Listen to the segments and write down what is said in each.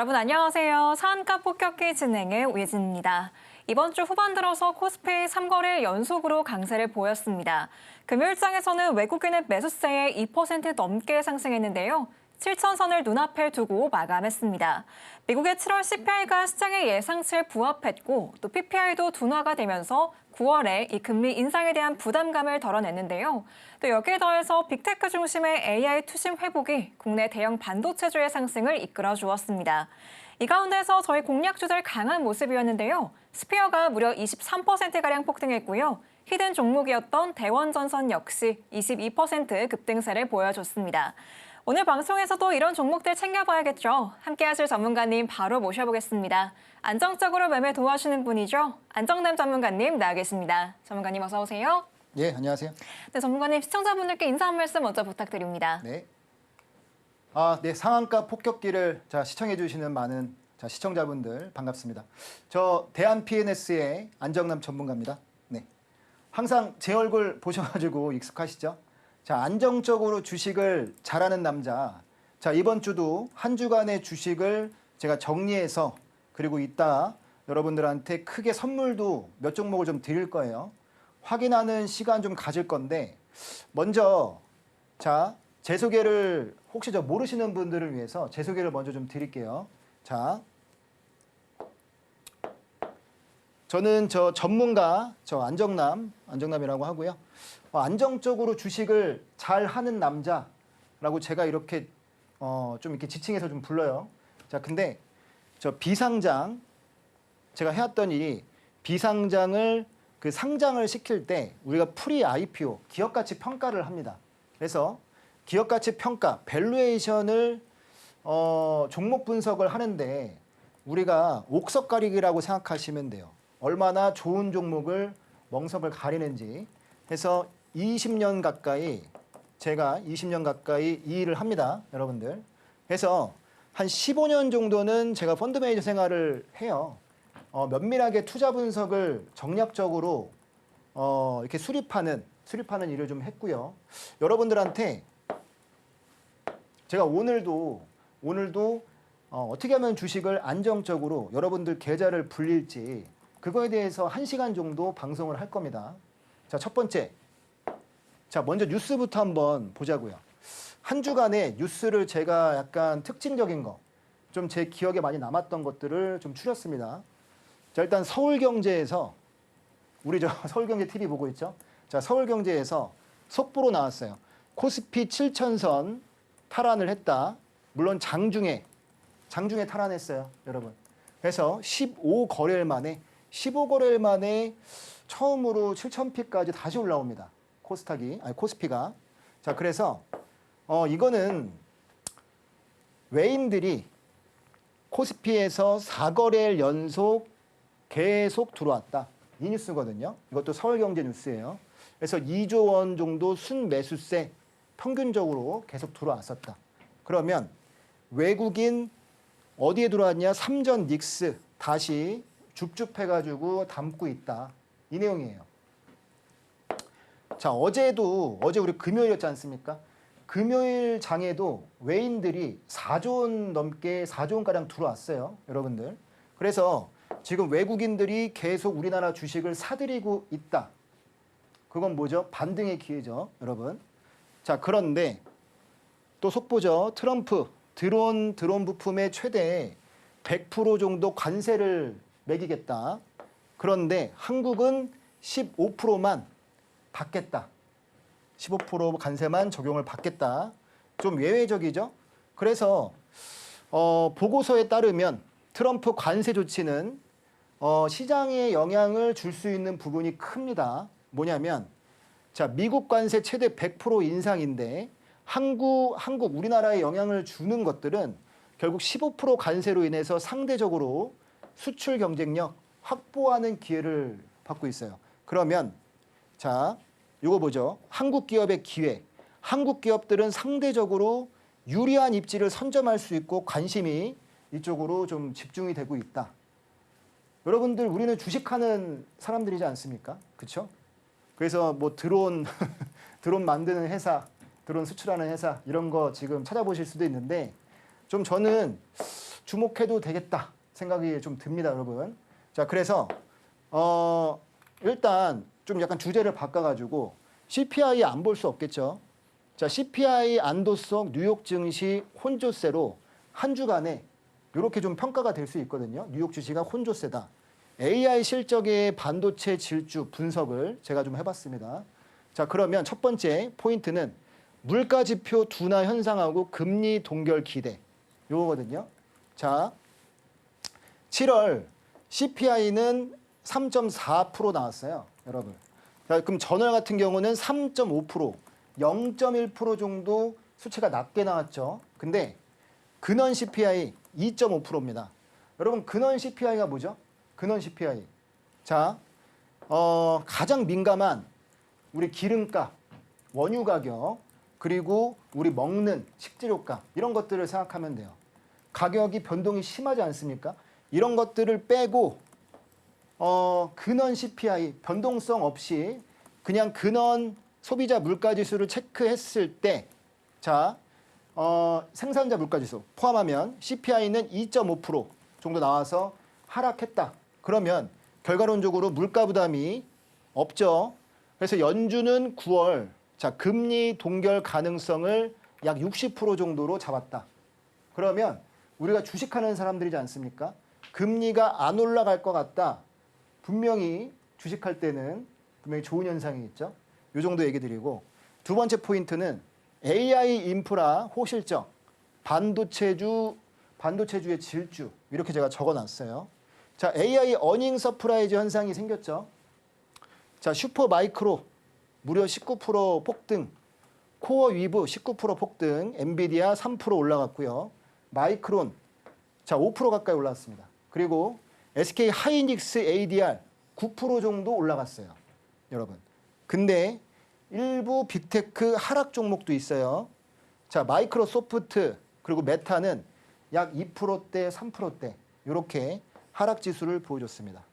여러분 안녕하세요. 상한가 폭격기 진행의 오예진입니다. 이번 주 후반 들어서 코스피 3거래일 연속으로 강세를 보였습니다. 금요일장에서는 외국인의 매수세에 2% 넘게 상승했는데요. 7,000선을 눈앞에 두고 마감했습니다. 미국의 7월 CPI가 시장의 예상치에 부합했고 또 PPI도 둔화가 되면서 9월에 이 금리 인상에 대한 부담감을 덜어냈는데요. 또 여기에 더해서 빅테크 중심의 AI 투심 회복이 국내 대형 반도체주의 상승을 이끌어 주었습니다. 이 가운데서 저희 공략주들 강한 모습이었는데요. 스피어가 무려 23%가량 폭등했고요. 히든 종목이었던 대원전선 역시 22% 급등세를 보여줬습니다. 오늘 방송에서도 이런 종목들 챙겨봐야겠죠. 함께하실 전문가님 바로 모셔보겠습니다. 안정적으로 매매 도와주는 분이죠. 안정남 전문가님 나와 계십니다. 전문가님 어서 오세요. 예, 안녕하세요. 네, 전문가님 시청자분들께 인사 한 말씀 먼저 부탁드립니다. 네. 네, 상한가 폭격기를 시청해 주시는 많은 시청자분들 반갑습니다. 저 대한 PNS의 안정남 전문가입니다. 네. 항상 제 얼굴 보셔가지고 익숙하시죠? 안정적으로 주식을 잘하는 남자. 이번 주도 한 주간의 주식을 제가 정리해서 그리고 이따 여러분들한테 크게 선물도 몇 종목을 좀 드릴 거예요. 확인하는 시간 좀 가질 건데 먼저 제 소개를 혹시 모르시는 분들을 위해서 제 소개를 먼저 좀 드릴게요. 저는 전문가 안정남이라고 하고요. 안정적으로 주식을 잘 하는 남자라고 제가 이렇게 좀 이렇게 지칭해서 좀 불러요. 근데 저 비상장 제가 해왔던 일이 비상장을 상장을 시킬 때 우리가 프리 IPO 기업가치 평가를 합니다. 그래서 기업가치 평가 밸류에이션을 종목 분석을 하는데 우리가 옥석 가리기라고 생각하시면 돼요. 얼마나 좋은 종목을 멍석을 가리는지 해서 20년 가까이 제가 20년 가까이 이 일을 합니다. 여러분들. 그래서 한 15년 정도는 제가 펀드 매니저 생활을 해요. 면밀하게 투자 분석을 정략적으로 이렇게 수립하는 일을 좀 했고요. 여러분들한테 제가 오늘도 어떻게 하면 주식을 안정적으로 여러분들 계좌를 불릴지 그거에 대해서 1시간 정도 방송을 할 겁니다. 첫 번째. 먼저 뉴스부터 한번 보자고요. 한 주간의 뉴스를 제가 약간 특징적인 거, 좀 제 기억에 많이 남았던 것들을 좀 추렸습니다. 일단 서울경제에서, 우리 서울경제 TV 보고 있죠? 서울경제에서 속보로 나왔어요. 코스피 7,000선 탈환을 했다. 물론 장중에 탈환했어요, 여러분. 그래서 15거래일 만에 처음으로 7,000피까지 다시 올라옵니다. 코스피가. 그래서 이거는 외인들이 코스피에서 4거래일 연속 계속 들어왔다. 이 뉴스거든요. 이것도 서울경제 뉴스예요. 그래서 2조 원 정도 순매수세 평균적으로 계속 들어왔었다. 그러면 외국인 어디에 들어왔냐? 삼전 닉스 다시 줍줍해가지고 담고 있다. 이 내용이에요. 어제 우리 금요일이었지 않습니까? 금요일 장에도 외인들이 4조 원 넘게 4조 원가량 들어왔어요. 여러분들. 그래서 지금 외국인들이 계속 우리나라 주식을 사들이고 있다. 그건 뭐죠? 반등의 기회죠. 여러분. 그런데 또 속보죠. 트럼프 드론 부품의 최대 100% 정도 관세를 매기겠다. 그런데 한국은 15%만 받겠다. 15% 관세만 적용을 받겠다. 좀 예외적이죠. 그래서 보고서에 따르면 트럼프 관세 조치는 시장에 영향을 줄 수 있는 부분이 큽니다. 뭐냐면 미국 관세 최대 100% 인상인데 한국 우리나라에 영향을 주는 것들은 결국 15% 관세로 인해서 상대적으로 수출 경쟁력 확보하는 기회를 받고 있어요. 그러면 이거 보죠. 한국 기업의 기회. 한국 기업들은 상대적으로 유리한 입지를 선점할 수 있고 관심이 이쪽으로 좀 집중이 되고 있다. 여러분들 우리는 주식하는 사람들이지 않습니까? 그렇죠? 그래서 뭐 드론 만드는 회사, 드론 수출하는 회사 이런 거 지금 찾아보실 수도 있는데 좀 저는 주목해도 되겠다 생각이 좀 듭니다, 여러분. 자, 그래서 일단 좀 약간 주제를 바꿔가지고 CPI 안 볼 수 없겠죠. 자, CPI 안도성 뉴욕 증시 혼조세로 한 주간에 이렇게 좀 평가가 될 수 있거든요. 뉴욕 주시가 혼조세다. AI 실적의 반도체 질주 분석을 제가 좀 해봤습니다. 자, 그러면 첫 번째 포인트는 물가 지표 둔화 현상하고 금리 동결 기대 요거거든요. 자, 7월 CPI는 3.4% 나왔어요, 여러분. 자, 그럼 전월 같은 경우는 3.5%, 0.1% 정도 수치가 낮게 나왔죠. 근데 근원 CPI 2.5%입니다. 여러분, 근원 CPI가 뭐죠? 근원 CPI. 자, 가장 민감한 우리 기름값, 원유 가격, 그리고 우리 먹는 식재료값 이런 것들을 생각하면 돼요. 가격이 변동이 심하지 않습니까? 이런 것들을 빼고 근원 CPI 변동성 없이 그냥 근원 소비자 물가지수를 체크했을 때, 자, 생산자 물가지수 포함하면 CPI는 2.5% 정도 나와서 하락했다. 그러면 결과론적으로 물가 부담이 없죠. 그래서 연준은 9월 자, 금리 동결 가능성을 약 60% 정도로 잡았다. 그러면 우리가 주식하는 사람들이지 않습니까? 금리가 안 올라갈 것 같다. 분명히 주식할 때는 분명히 좋은 현상이겠죠. 이 정도 얘기 드리고, 두 번째 포인트는 AI 인프라 호실적, 반도체주의 질주 이렇게 제가 적어놨어요. 자, AI 어닝 서프라이즈 현상이 생겼죠. 자, 슈퍼 마이크로 무려 19% 폭등, 코어 위브 19% 폭등, 엔비디아 3% 올라갔고요. 마이크론 자 5% 가까이 올랐습니다. 그리고 SK 하이닉스 ADR 9% 정도 올라갔어요, 여러분. 근데 일부 빅테크 하락 종목도 있어요. 자, 마이크로소프트 그리고 메타는 약 2%대, 3%대 이렇게 하락 지수를 보여줬습니다.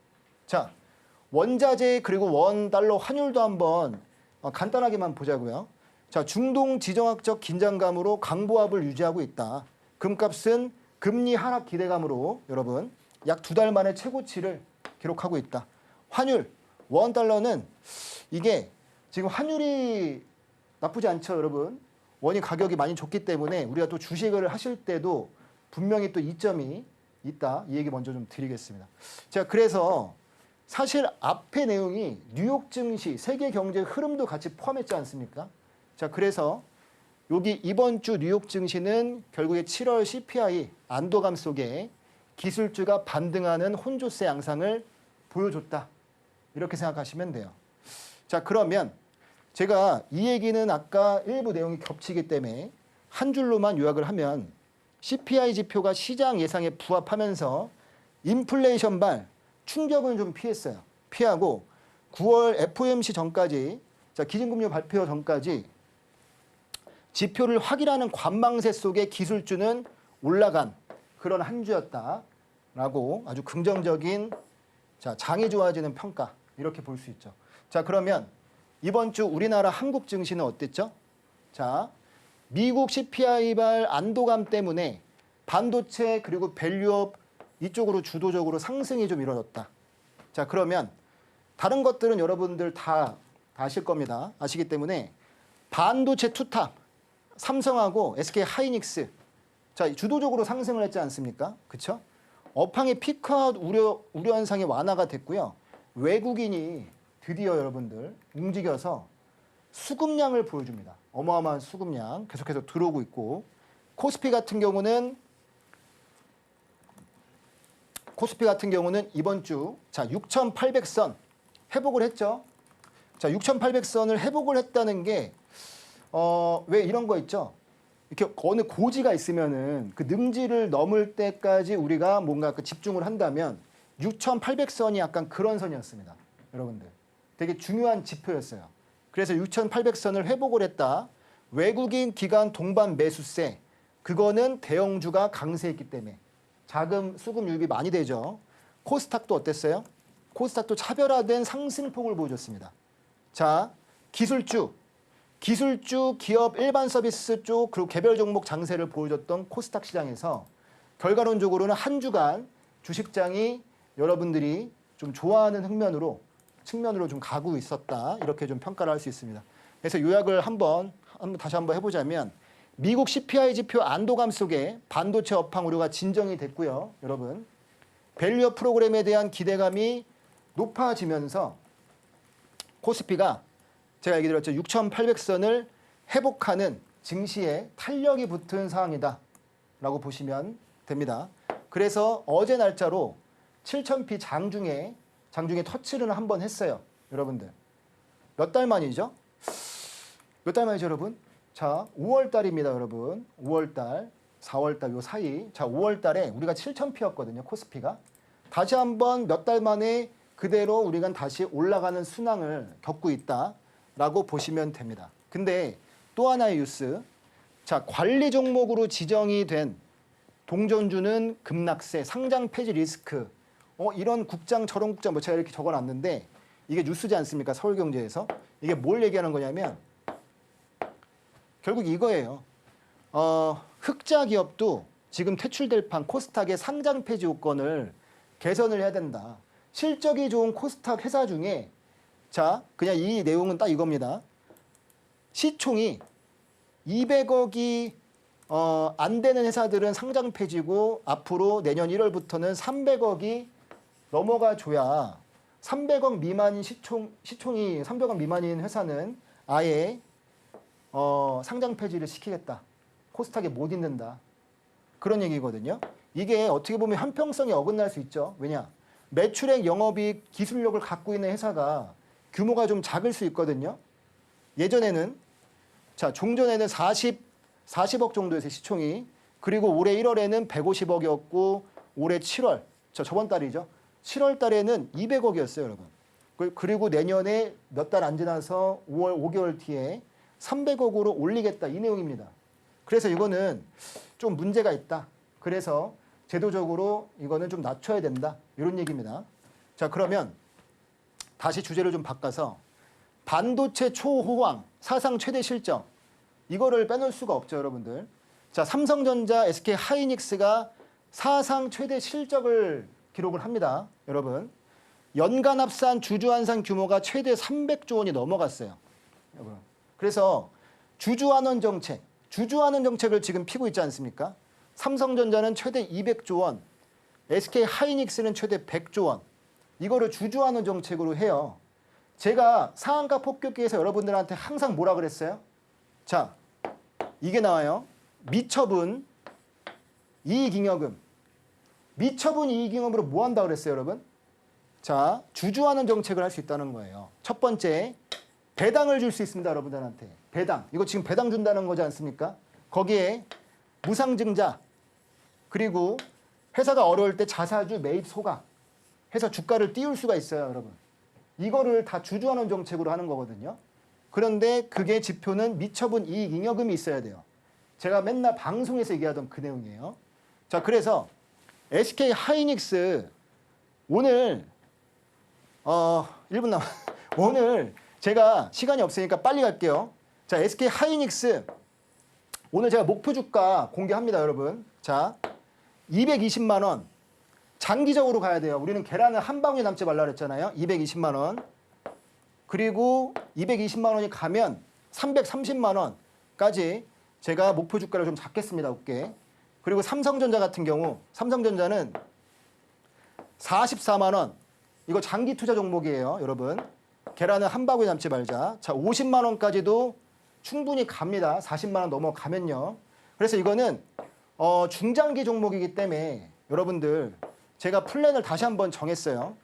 자, 원자재 그리고 원 달러 환율도 한번 간단하게만 보자고요. 자, 중동 지정학적 긴장감으로 강보합을 유지하고 있다. 금값은 금리 하락 기대감으로 여러분 약 2달 만에 최고치를 기록하고 있다. 환율, 원 달러는 이게 지금 환율이 나쁘지 않죠, 여러분. 원이 가격이 많이 좋기 때문에 우리가 또 주식을 하실 때도 분명히 또 이점이 있다. 이 얘기 먼저 좀 드리겠습니다. 자, 그래서 사실 앞의 내용이 뉴욕 증시, 세계 경제 흐름도 같이 포함했지 않습니까? 자, 그래서 여기 이번 주 뉴욕 증시는 결국에 7월 CPI 안도감 속에 기술주가 반등하는 혼조세 양상을 보여줬다. 이렇게 생각하시면 돼요. 자, 그러면 제가 이 얘기는 아까 일부 내용이 겹치기 때문에 한 줄로만 요약을 하면 CPI 지표가 시장 예상에 부합하면서 인플레이션발 충격은 좀 피했어요. 피하고 9월 FOMC 전까지, 자, 기준금리 발표 전까지 지표를 확인하는 관망세 속에 기술주는 올라간 그런 한 주였다라고 아주 긍정적인 자, 장이 좋아지는 평가 이렇게 볼 수 있죠. 자, 그러면 이번 주 우리나라 한국 증시는 어땠죠? 자, 미국 CPI발 안도감 때문에 반도체 그리고 밸류업 이쪽으로 주도적으로 상승이 좀 이루어졌다. 자, 그러면 다른 것들은 여러분들 다 아실 겁니다. 아시기 때문에 반도체 투탑, 삼성하고 SK 하이닉스 자, 주도적으로 상승을 했지 않습니까? 그렇죠? 업황의 피크아웃 우려 현상이 완화가 됐고요. 외국인이 드디어 여러분들 움직여서 수급량을 보여줍니다. 어마어마한 수급량 계속해서 들어오고 있고, 코스피 같은 경우는 이번 주 자, 6,800선 회복을 했죠. 자, 6,800선을 회복을 했다는 게 왜 이런 거 있죠? 이렇게 어느 고지가 있으면은 그 능지를 넘을 때까지 우리가 뭔가 그 집중을 한다면 6,800선이 약간 그런 선이었습니다. 여러분들. 되게 중요한 지표였어요. 그래서 6,800선을 회복을 했다. 외국인 기관 동반 매수세. 그거는 대형주가 강세했기 때문에 자금 수급 유입이 많이 되죠. 코스닥도 어땠어요? 코스닥도 차별화된 상승폭을 보여줬습니다. 자, 기술주, 기업 일반 서비스 쪽 그리고 개별 종목 장세를 보여줬던 코스닥 시장에서 결과론적으로는 한 주간 주식장이 여러분들이 좀 좋아하는 측면으로 좀 가고 있었다. 이렇게 좀 평가를 할 수 있습니다. 그래서 요약을 다시 한번 해보자면 미국 CPI 지표 안도감 속에 반도체 업황 우려가 진정이 됐고요. 여러분. 밸류업 프로그램에 대한 기대감이 높아지면서 코스피가 제가 얘기 드렸죠. 6,800선을 회복하는 증시에 탄력이 붙은 상황이다 라고 보시면 됩니다. 그래서 어제 날짜로 7,000피 장중에 터치를 한번 했어요. 여러분들. 몇 달 만이죠? 몇 달 만이죠, 여러분? 자, 5월 달입니다, 여러분. 5월 달, 4월 달 요 사이. 자, 5월 달에 우리가 7,000피였거든요, 코스피가. 다시 한번 몇 달 만에 그대로 우리가 다시 올라가는 순항을 겪고 있다라고 보시면 됩니다. 근데 또 하나의 뉴스. 자, 관리 종목으로 지정이 된 동전주는 급락세, 상장 폐지 리스크. 이런 국장 저런 국장 뭐 제가 이렇게 적어놨는데 이게 뉴스지 않습니까? 서울경제에서. 이게 뭘 얘기하는 거냐면 결국 이거예요. 흑자 기업도 지금 퇴출될 판 코스닥의 상장 폐지 요건을 개선을 해야 된다. 실적이 좋은 코스닥 회사 중에 자 그냥 이 내용은 딱 이겁니다. 시총이 200억이 안 되는 회사들은 상장 폐지고 앞으로 내년 1월부터는 300억이 넘어가 줘야 300억 미만인 시총이 300억 미만인 회사는 아예 상장 폐지를 시키겠다. 코스닥에 못 있는다. 그런 얘기거든요. 이게 어떻게 보면 형평성이 어긋날 수 있죠. 왜냐? 매출액, 영업이익, 기술력을 갖고 있는 회사가 규모가 좀 작을 수 있거든요. 예전에는 종전에는 40억 정도였어요, 시총이. 그리고 올해 1월에는 150억이었고 올해 7월, 저번 달이죠. 7월 달에는 200억이었어요, 여러분. 그리고 내년에 몇 달 안 지나서 5월 5개월 뒤에 300억으로 올리겠다 이 내용입니다. 그래서 이거는 좀 문제가 있다. 그래서 제도적으로 이거는 좀 낮춰야 된다. 이런 얘기입니다. 자, 그러면 다시 주제를 좀 바꿔서 반도체 초호황 사상 최대 실적 이거를 빼놓을 수가 없죠, 여러분들. 자, 삼성전자, SK 하이닉스가 사상 최대 실적을 기록을 합니다, 여러분. 연간 합산 주주환산 규모가 최대 300조 원이 넘어갔어요, 여러분. 그래서 주주환원 정책을 지금 피고 있지 않습니까? 삼성전자는 최대 200조 원, SK 하이닉스는 최대 100조 원. 이거를 주주환원 정책으로 해요. 제가 상한가 폭격기에서 여러분들한테 항상 뭐라 그랬어요? 자, 이게 나와요. 미처분 이익잉여금. 미처분 이익잉여금으로 뭐 한다 그랬어요, 여러분? 자, 주주환원 정책을 할 수 있다는 거예요. 첫 번째, 배당을 줄 수 있습니다, 여러분들한테. 배당. 이거 지금 배당 준다는 거지 않습니까? 거기에 무상증자, 그리고 회사가 어려울 때 자사주 매입 소각 해서 주가를 띄울 수가 있어요, 여러분. 이거를 다 주주환원 정책으로 하는 거거든요. 그런데 그게 지표는 미처분 이익잉여금이 있어야 돼요. 제가 맨날 방송에서 얘기하던 그 내용이에요. 자, 그래서 SK 하이닉스 오늘 1분 오늘 제가 시간이 없으니까 빨리 갈게요. 자, SK 하이닉스 오늘 제가 목표 주가 공개합니다, 여러분. 자, 220만 원. 장기적으로 가야 돼요. 우리는 계란을 한 방울이 남지 말라 그랬잖아요. 220만 원. 그리고 220만 원이 가면 330만 원까지 제가 목표 주가를 좀 잡겠습니다. 어깨. 그리고 삼성전자 같은 경우 삼성전자는 44만 원. 이거 장기 투자 종목이에요, 여러분. 계란은 한 바구니 남지 말자. 자, 50만 원까지도 충분히 갑니다. 40만 원 넘어가면요. 그래서 이거는 중장기 종목이기 때문에 여러분들 제가 플랜을 다시 한번 정했어요.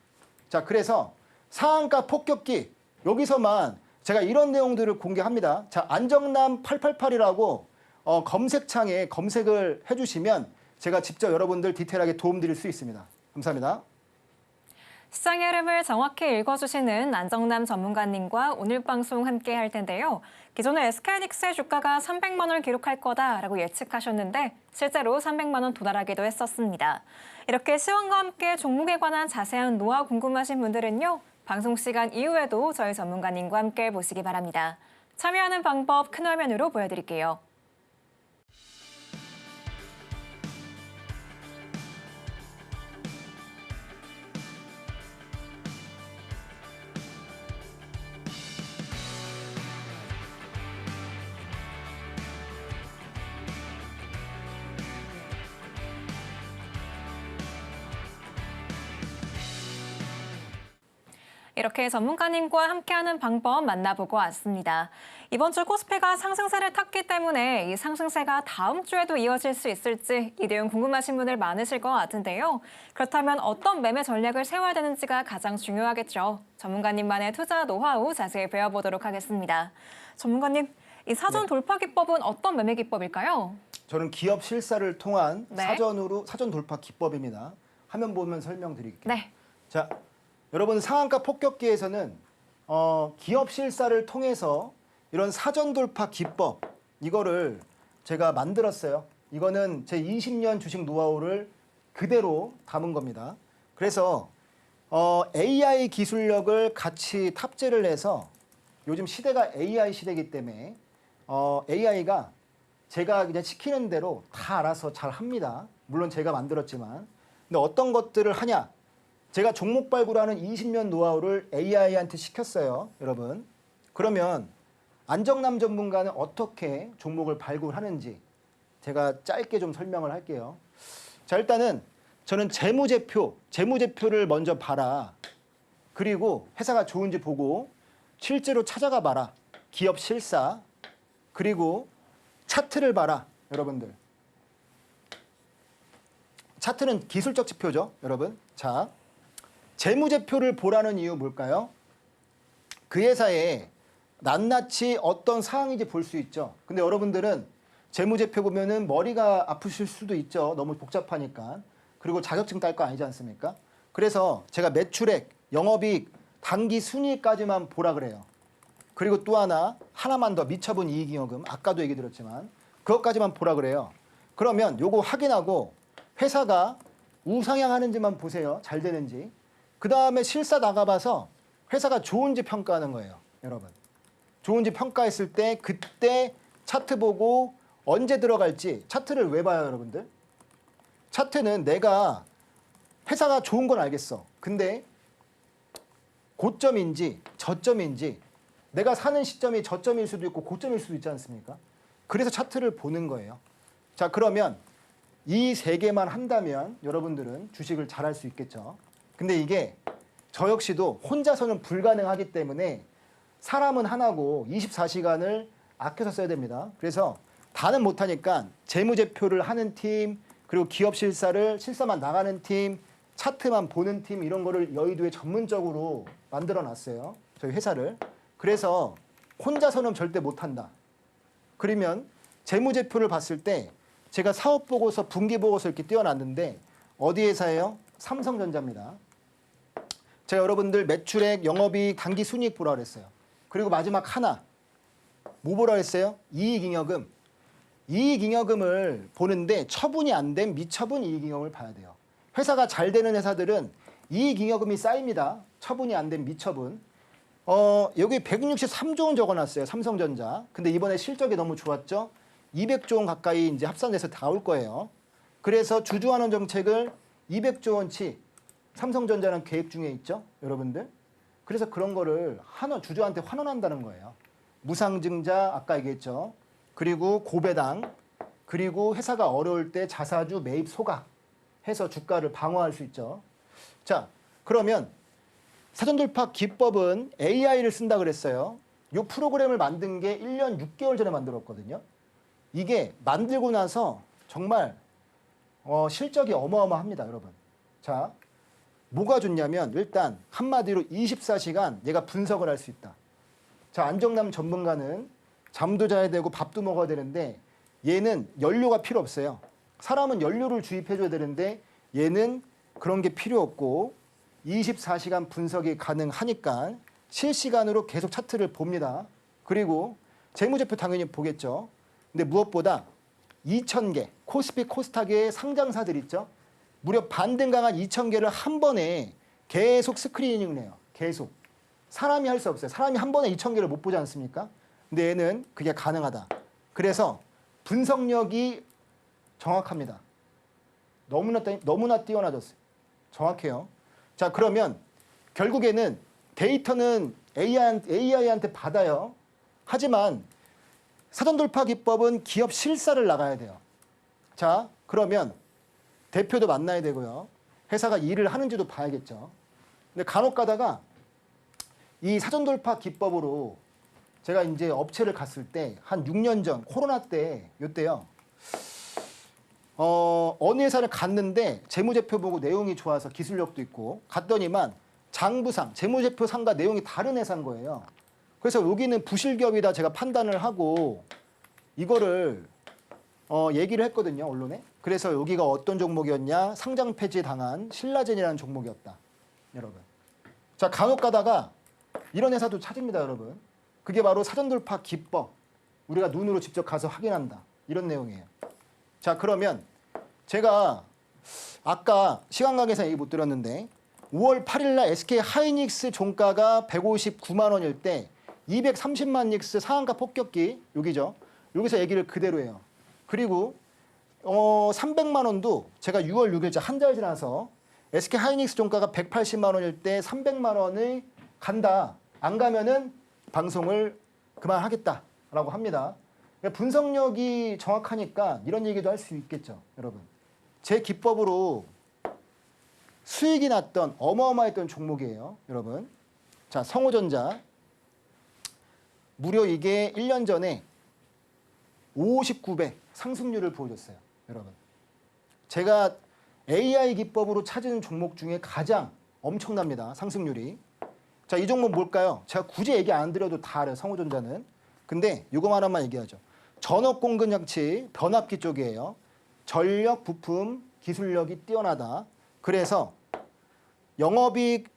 자, 그래서 상한가 폭격기 여기서만 제가 이런 내용들을 공개합니다. 자, 안정남 888이라고 검색창에 검색을 해주시면 제가 직접 여러분들 디테일하게 도움드릴 수 있습니다. 감사합니다. 시장의 흐름을 정확히 읽어주시는 안정남 전문가님과 오늘 방송 함께 할 텐데요. 기존에 SK하이닉스의 주가가 300만 원을 기록할 거다라고 예측하셨는데 실제로 300만 원 도달하기도 했었습니다. 이렇게 시황과 함께 종목에 관한 자세한 노하우 궁금하신 분들은요. 방송 시간 이후에도 저희 전문가님과 함께 보시기 바랍니다. 참여하는 방법 큰 화면으로 보여드릴게요. 이렇게 전문가님과 함께하는 방법 만나보고 왔습니다. 이번 주 코스피가 상승세를 탔기 때문에 이 상승세가 다음 주에도 이어질 수 있을지 이 내용 궁금하신 분들 많으실 것 같은데요. 그렇다면 어떤 매매 전략을 세워야 되는지가 가장 중요하겠죠. 전문가님만의 투자 노하우 자세히 배워보도록 하겠습니다. 전문가님, 이 사전 돌파 기법은 어떤 매매 기법일까요? 저는 기업 실사를 통한 네. 사전 돌파 기법입니다. 화면 보면 설명드릴게요. 네. 자, 여러분 상한가 폭격기에서는 기업 실사를 통해서 이런 사전 돌파 기법 이거를 제가 만들었어요. 이거는 제 20년 주식 노하우를 그대로 담은 겁니다. 그래서 AI 기술력을 같이 탑재를 해서 요즘 시대가 AI 시대이기 때문에 AI가 제가 그냥 시키는 대로 다 알아서 잘 합니다. 물론 제가 만들었지만. 근데 어떤 것들을 하냐? 제가 종목 발굴하는 20년 노하우를 AI한테 시켰어요, 여러분. 그러면 안정남 전문가는 어떻게 종목을 발굴하는지 제가 짧게 좀 설명을 할게요. 자, 일단은 저는 재무제표를 먼저 봐라. 그리고 회사가 좋은지 보고 실제로 찾아가 봐라. 기업 실사. 그리고 차트를 봐라, 여러분들. 차트는 기술적 지표죠, 여러분. 자, 재무제표를 보라는 이유 뭘까요? 그 회사에 낱낱이 어떤 사항인지 볼 수 있죠. 근데 여러분들은 재무제표 보면은 머리가 아프실 수도 있죠. 너무 복잡하니까. 그리고 자격증 딸 거 아니지 않습니까? 그래서 제가 매출액, 영업이익, 당기 순이익까지만 보라 그래요. 그리고 또 하나만 더 미처분 이익잉여금, 아까도 얘기 드렸지만 그것까지만 보라 그래요. 그러면 요거 확인하고 회사가 우상향하는지만 보세요. 잘 되는지. 그 다음에 실사 나가봐서 회사가 좋은지 평가하는 거예요, 여러분. 좋은지 평가했을 때 그때 차트 보고 언제 들어갈지. 차트를 왜 봐요, 여러분들? 차트는 내가 회사가 좋은 건 알겠어. 근데 고점인지 저점인지 내가 사는 시점이 저점일 수도 있고 고점일 수도 있지 않습니까? 그래서 차트를 보는 거예요. 자, 그러면 이 세 개만 한다면 여러분들은 주식을 잘 할 수 있겠죠. 근데 이게 저 역시도 혼자서는 불가능하기 때문에 사람은 하나고 24시간을 아껴서 써야 됩니다. 그래서 다는 못하니까 재무제표를 하는 팀, 그리고 기업 실사만 나가는 팀, 차트만 보는 팀 이런 거를 여의도에 전문적으로 만들어 놨어요. 저희 회사를. 그래서 혼자서는 절대 못한다. 그러면 재무제표를 봤을 때 제가 사업보고서, 분기보고서 이렇게 띄워놨는데 어디 회사예요? 삼성전자입니다. 제가 여러분들 매출액, 영업이익, 당기순이익 보라 그랬어요. 그리고 마지막 하나 뭐 보라 그랬어요? 이익잉여금. 이익잉여금을 보는데 처분이 안 된 미처분 이익잉여금을 봐야 돼요. 회사가 잘 되는 회사들은 이익잉여금이 쌓입니다. 처분이 안 된 미처분. 여기 163조 원 적어놨어요. 삼성전자. 근데 이번에 실적이 너무 좋았죠. 200조 원 가까이 이제 합산돼서 다 올 거예요. 그래서 주주환원 정책을 200조 원치 삼성전자는 계획 중에 있죠, 여러분들. 그래서 그런 거를 주주한테 환원한다는 거예요. 무상증자 아까 얘기했죠. 그리고 고배당, 그리고 회사가 어려울 때 자사주 매입 소각 해서 주가를 방어할 수 있죠. 자, 그러면 사전돌파 기법은 AI를 쓴다 그랬어요. 이 프로그램을 만든 게 1년 6개월 전에 만들었거든요. 이게 만들고 나서 정말 실적이 어마어마합니다, 여러분. 자, 뭐가 좋냐면 일단 한마디로 24시간 얘가 분석을 할 수 있다. 자, 안정남 전문가는 잠도 자야 되고 밥도 먹어야 되는데 얘는 연료가 필요 없어요. 사람은 연료를 주입해줘야 되는데 얘는 그런 게 필요 없고 24시간 분석이 가능하니까 실시간으로 계속 차트를 봅니다. 그리고 재무제표 당연히 보겠죠. 근데 무엇보다 2,000개, 코스피, 코스닥의 상장사들 있죠. 무려 반등 강한 2,000개를 한 번에 계속 스크리닝을 해요. 계속. 사람이 할 수 없어요. 사람이 한 번에 2,000개를 못 보지 않습니까? 근데 얘는 그게 가능하다. 그래서 분석력이 정확합니다. 너무나 뛰어나졌어요. 정확해요. 자, 그러면 결국에는 데이터는 AI한테 받아요. 하지만 사전돌파 기법은 기업 실사를 나가야 돼요. 자, 그러면 대표도 만나야 되고요. 회사가 일을 하는지도 봐야겠죠. 근데 간혹 가다가 이 사전 돌파 기법으로 제가 이제 업체를 갔을 때 한 6년 전 코로나 때 요때요. 어느 회사를 갔는데 재무제표 보고 내용이 좋아서 기술력도 있고 갔더니만 장부상, 재무제표 상과 내용이 다른 회사인 거예요. 그래서 여기는 부실기업이다 제가 판단을 하고 이거를 얘기를 했거든요, 언론에. 그래서 여기가 어떤 종목이었냐? 상장 폐지 당한 신라젠이라는 종목이었다, 여러분. 자, 간혹 가다가 이런 회사도 찾습니다, 여러분. 그게 바로 사전 돌파 기법. 우리가 눈으로 직접 가서 확인한다. 이런 내용이에요. 자, 그러면 제가 아까 시간 관계상 얘기 못 드렸는데 5월 8일 날 SK 하이닉스 종가가 159만 원일 때 230만 닉스 상한가 폭격기 여기죠. 여기서 얘기를 그대로 해요. 그리고 300만 원도 제가 6월 6일자 한 달 지나서 SK 하이닉스 종가가 180만 원일 때 300만 원을 간다. 안 가면은 방송을 그만하겠다라고 합니다. 분석력이 정확하니까 이런 얘기도 할 수 있겠죠, 여러분. 제 기법으로 수익이 났던 어마어마했던 종목이에요, 여러분. 자, 성호전자. 무려 이게 1년 전에 59배 상승률을 보여줬어요, 여러분. 제가 AI 기법으로 찾은 종목 중에 가장 엄청납니다, 상승률이. 자, 이 종목 뭘까요? 제가 굳이 얘기 안 드려도 다 알아요, 성호전자는. 근데 이거 하나만 얘기하죠. 전업 공급 장치 변압기 쪽이에요. 전력, 부품, 기술력이 뛰어나다. 그래서 영업이익,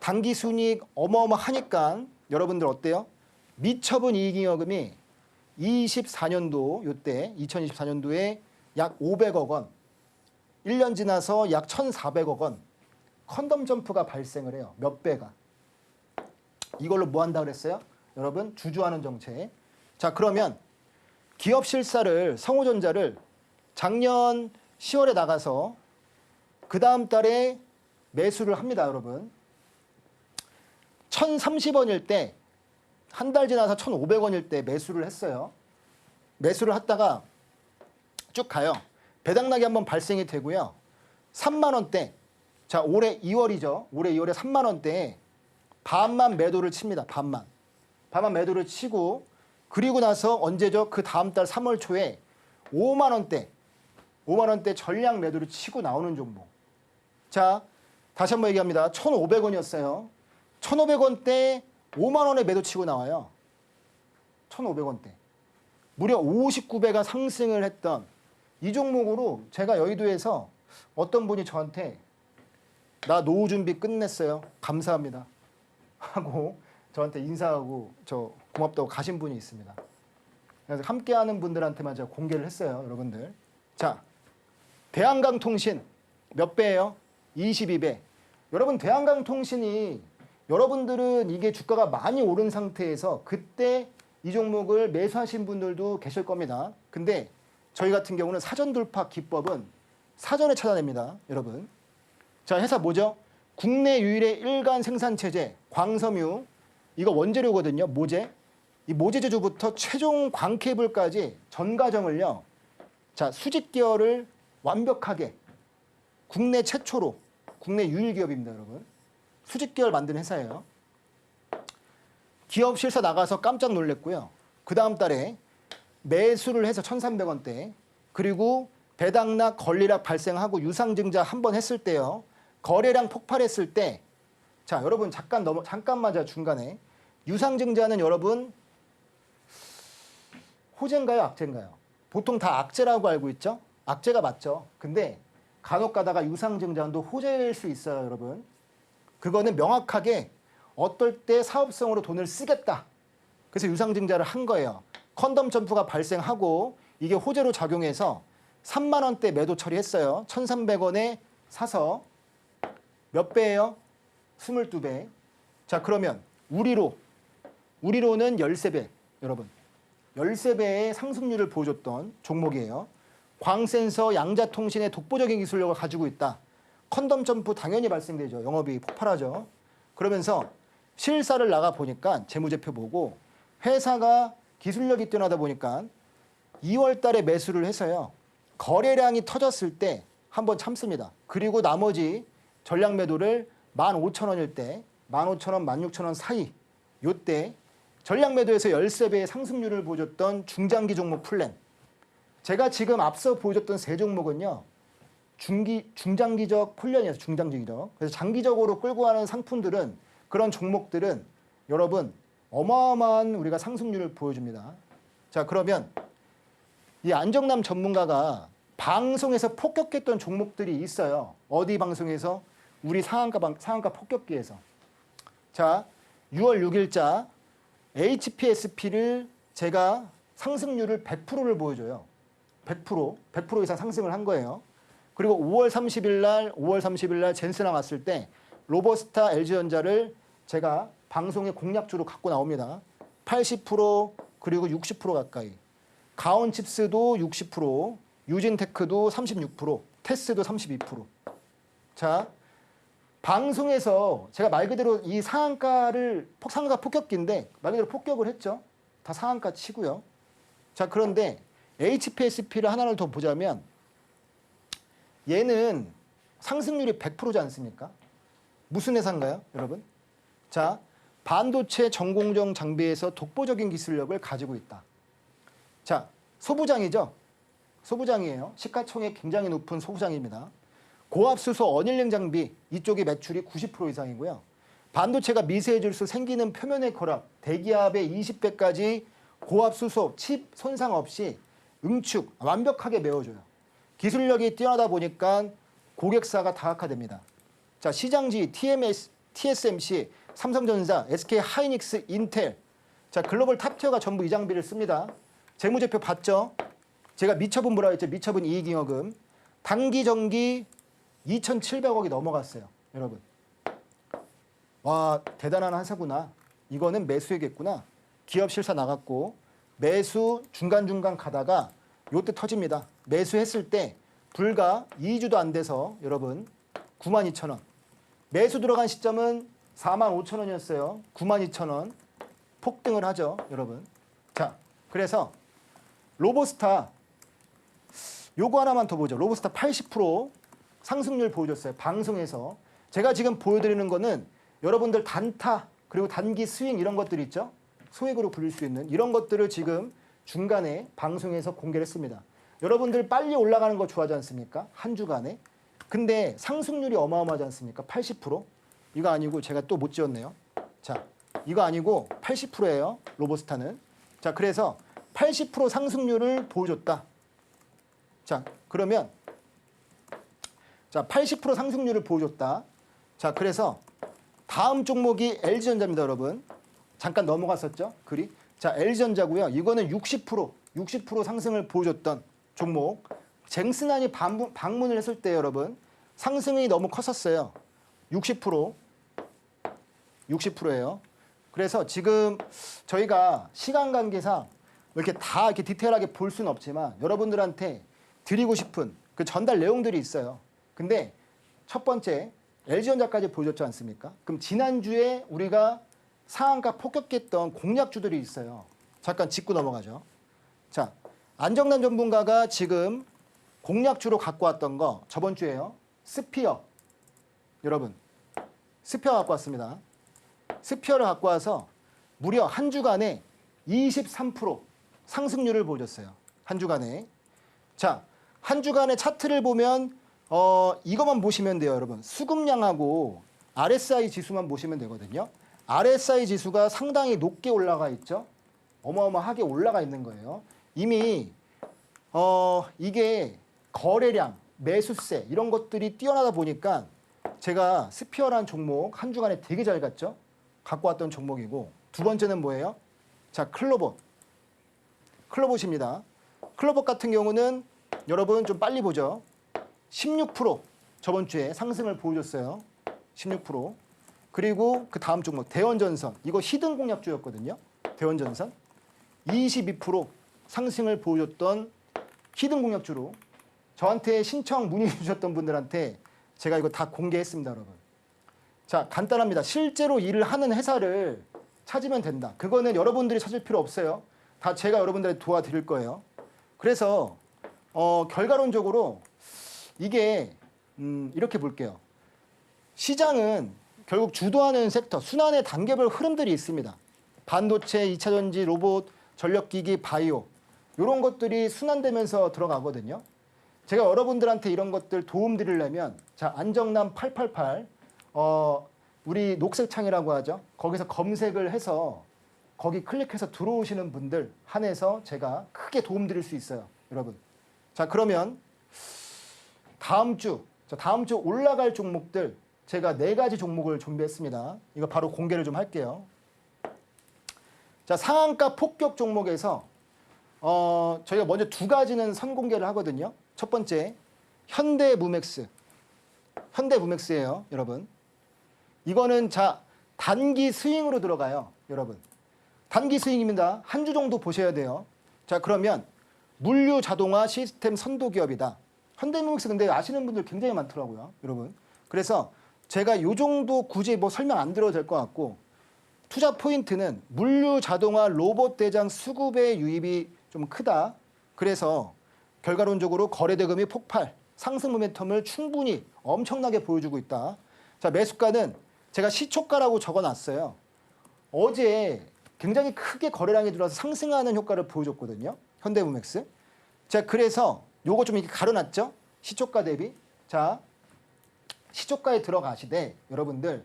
단기 순이익 어마어마하니까 여러분들 어때요? 미처분 이익잉여금이 24년도 요때 2024년도에 약 500억 원, 1년 지나서 약 1,400억 원 컨덤 점프가 발생을 해요. 몇 배가. 이걸로 뭐 한다 그랬어요? 여러분, 주주하는 정책. 자, 그러면 기업 실사를 성호전자를 작년 10월에 나가서 그 다음 달에 매수를 합니다, 여러분. 1,030원일 때 한 달 지나서 1,500원일 때 매수를 했어요. 매수를 했다가 쭉 가요. 배당락이 한번 발생이 되고요. 3만 원대. 자, 올해 2월이죠. 올해 2월에 3만 원대에 반만 매도를 칩니다. 반만 매도를 치고 그리고 나서 언제죠? 그 다음 달 3월 초에 5만 원대 전량 매도를 치고 나오는 종목. 자, 다시 한번 얘기합니다. 1,500원이었어요. 1,500원대 5만 원에 매도 치고 나와요. 1,500원대. 무려 59배가 상승을 했던 이 종목으로 제가 여의도에서 어떤 분이 저한테 나 노후 준비 끝냈어요. 감사합니다. 하고 저한테 인사하고 저 고맙다고 가신 분이 있습니다. 그래서 함께하는 분들한테만 제가 공개를 했어요, 여러분들. 자, 대한강통신 몇 배예요? 22배. 여러분, 대한강통신이 여러분들은 이게 주가가 많이 오른 상태에서 그때 이 종목을 매수하신 분들도 계실 겁니다. 근데 저희 같은 경우는 사전 돌파 기법은 사전에 찾아냅니다, 여러분. 자, 회사 뭐죠? 국내 유일의 일간 생산체제 광섬유. 이거 원재료거든요, 모재. 이 모재 제조부터 최종 광 케이블까지 전 과정을요. 자, 수직 계열을 완벽하게 국내 최초로 국내 유일 기업입니다, 여러분. 수직 계열 만든 회사예요. 기업 실사 나가서 깜짝 놀랐고요. 그 다음 달에 매수를 해서 1,300원대 그리고 배당락, 권리락 발생하고 유상증자 한 번 했을 때요. 거래량 폭발했을 때 자, 여러분 잠깐만 제가 중간에 유상증자는 여러분 호재인가요, 악재인가요? 보통 다 악재라고 알고 있죠? 악재가 맞죠. 근데 간혹 가다가 유상증자도 호재일 수 있어요, 여러분. 그거는 명확하게 어떨 때 사업성으로 돈을 쓰겠다. 그래서 유상증자를 한 거예요. 컨덤 점프가 발생하고 이게 호재로 작용해서 3만 원대 매도 처리했어요. 1,300원에 사서 몇 배예요? 22배. 자, 그러면 우리로는 13배. 여러분, 13배의 상승률을 보여줬던 종목이에요. 광센서 양자통신의 독보적인 기술력을 가지고 있다. 컨덤 점프 당연히 발생되죠. 영업이 폭발하죠. 그러면서 실사를 나가 보니까 재무제표 보고 회사가 기술력이 뛰어나다 보니까 2월 달에 매수를 해서요. 거래량이 터졌을 때 한번 참습니다. 그리고 나머지 전량 매도를 15,000원일 때 15,000원, 16,000원 사이 요때 전략 매도에서 13배의 상승률을 보여줬던 중장기 종목 플랜. 제가 지금 앞서 보여줬던 세 종목은요. 중장기적 훈련이어서 중장기적. 그래서 장기적으로 끌고 가는 상품들은 그런 종목들은 여러분 어마어마한 우리가 상승률을 보여줍니다. 자, 그러면 이 안정남 전문가가 방송에서 폭격했던 종목들이 있어요. 어디 방송에서? 우리 상한가 폭격기에서. 자, 6월 6일자 HPSP를 제가 상승률을 100%를 보여줘요. 100% 이상 상승을 한 거예요. 그리고 5월 30일 날 젠스나 왔을 때 로버스타 LG전자를 제가 방송의 공략주로 갖고 나옵니다. 80% 그리고 60% 가까이. 가온칩스도 60%, 유진테크도 36%, 테스도 32%. 자, 방송에서 제가 말 그대로 이 상한가 폭격기인데 말 그대로 폭격을 했죠. 다 상한가 치고요. 자, 그런데 HPSP를 하나를 더 보자면 얘는 상승률이 100%지 않습니까? 무슨 회사인가요, 여러분? 자, 반도체 전공정 장비에서 독보적인 기술력을 가지고 있다. 자, 소부장이죠? 소부장이에요. 시가총액 굉장히 높은 소부장입니다. 고압수소 어닐링 장비 이쪽이 매출이 90% 이상이고요. 반도체가 미세해질수록 생기는 표면의 결합, 대기압의 20배까지 고압수소 칩 손상 없이 응축 완벽하게 메워줘요. 기술력이 뛰어나다 보니까 고객사가 다각화됩니다. 자, 시장지 TSMC, 삼성전자, SK 하이닉스, 인텔. 자, 글로벌 탑티어가 전부 이 장비를 씁니다. 재무제표 봤죠? 제가 미처분 뭐라 했죠? 미처분 이익잉여금. 단기 정기 2,700억이 넘어갔어요. 여러분. 와, 대단한 회사구나. 이거는 매수해야겠구나. 기업 실사 나갔고 매수 중간중간 가다가 요때 터집니다. 매수했을 때 불과 2주도 안 돼서 여러분 92,000원. 매수 들어간 시점은 45,000원이었어요. 92,000원. 폭등을 하죠, 여러분. 자, 그래서 로보스타 요거 하나만 더 보죠. 로보스타 80% 상승률 보여줬어요. 방송에서. 제가 지금 보여드리는 거는 여러분들 단타 그리고 단기 스윙 이런 것들 있죠. 소액으로 불릴 수 있는 이런 것들을 지금 중간에 방송에서 공개를 했습니다. 여러분들 빨리 올라가는 거 좋아하지 않습니까? 한 주간에. 근데 상승률이 어마어마하지 않습니까? 80%? 이거 아니고 제가 또 못 지었네요. 자, 이거 아니고 80%예요. 로보스타는. 자, 그래서 80% 상승률을 보여줬다. 자, 그러면 자, 80% 상승률을 보여줬다. 자, 그래서 다음 종목이 LG전자입니다, 여러분. 잠깐 넘어갔었죠? 글이. 자, LG전자고요. 이거는 60% 상승을 보여줬던 종목. 쟁스난이 방문을 했을 때 여러분 상승이 너무 컸었어요. 60%예요. 그래서 지금 저희가 시간 관계상 이렇게 다 이렇게 디테일하게 볼 수는 없지만 여러분들한테 드리고 싶은 그 전달 내용들이 있어요. 근데 첫 번째 LG전자까지 보여줬지 않습니까? 그럼 지난주에 우리가 상한가 폭격했던 공략주들이 있어요. 잠깐 짚고 넘어가죠. 자, 안정남 전문가가 지금 공략주로 갖고 왔던 거 저번 주에요. 스피어. 여러분, 스피어 갖고 왔습니다. 스피어를 갖고 와서 무려 한 주간에 23% 상승률을 보여줬어요. 한 주간에. 자, 한 주간의 차트를 보면 이것만 보시면 돼요, 여러분. 수급량하고 RSI 지수만 보시면 되거든요. RSI 지수가 상당히 높게 올라가 있죠. 어마어마하게 올라가 있는 거예요. 이미 이게 거래량, 매수세 이런 것들이 뛰어나다 보니까 제가 스피어라는 종목 한 주간에 되게 잘 갔죠. 갖고 왔던 종목이고 두 번째는 뭐예요? 자, 클로봇. 클로봇입니다. 클로봇 같은 경우는 여러분 좀 빨리 보죠. 16% 저번 주에 상승을 보여줬어요. 16%. 그리고 그 다음 종목 대원전선. 이거 히든 공략주였거든요. 대원전선. 22% 상승을 보여줬던 히든 공략주로 저한테 신청 문의 주셨던 분들한테 제가 이거 다 공개했습니다, 여러분. 자, 간단합니다. 실제로 일을 하는 회사를 찾으면 된다. 그거는 여러분들이 찾을 필요 없어요. 다 제가 여러분들한테 도와드릴 거예요. 그래서 결과론적으로 이게 이렇게 볼게요. 시장은 결국 주도하는 섹터, 순환의 단계별 흐름들이 있습니다. 반도체, 2차 전지, 로봇, 전력기기, 바이오 이런 것들이 순환되면서 들어가거든요. 제가 여러분들한테 이런 것들 도움 드리려면 자, 안정남 888 우리 녹색창이라고 하죠. 거기서 검색을 해서 거기 클릭해서 들어오시는 분들 한해서 제가 크게 도움 드릴 수 있어요, 여러분. 자, 그러면 다음 주 올라갈 종목들 제가 4가지 종목을 준비했습니다. 이거 바로 공개를 좀 할게요. 자, 상한가 폭격 종목에서 저희가 먼저 2가지는 선공개를 하거든요. 첫 번째, 현대무맥스예요, 여러분. 이거는 자, 단기 스윙으로 들어가요, 여러분. 단기 스윙입니다. 한 주 정도 보셔야 돼요. 자, 그러면 물류 자동화 시스템 선도 기업이다. 현대무맥스 근데 아시는 분들 굉장히 많더라고요, 여러분. 그래서 제가 요 정도 굳이 뭐 설명 안 드려도 될 것 같고, 투자 포인트는 물류 자동화 로봇 대장 수급의 유입이 좀 크다. 그래서 결과론적으로 거래 대금이 폭발, 상승 모멘텀을 충분히 엄청나게 보여주고 있다. 자, 매수가는 제가 시초가라고 적어놨어요. 어제 굉장히 크게 거래량이 들어와서 상승하는 효과를 보여줬거든요, 현대무맥스. 자, 그래서 요거 좀 이렇게 가려놨죠, 시초가 대비. 자, 시초가에 들어가시되 여러분들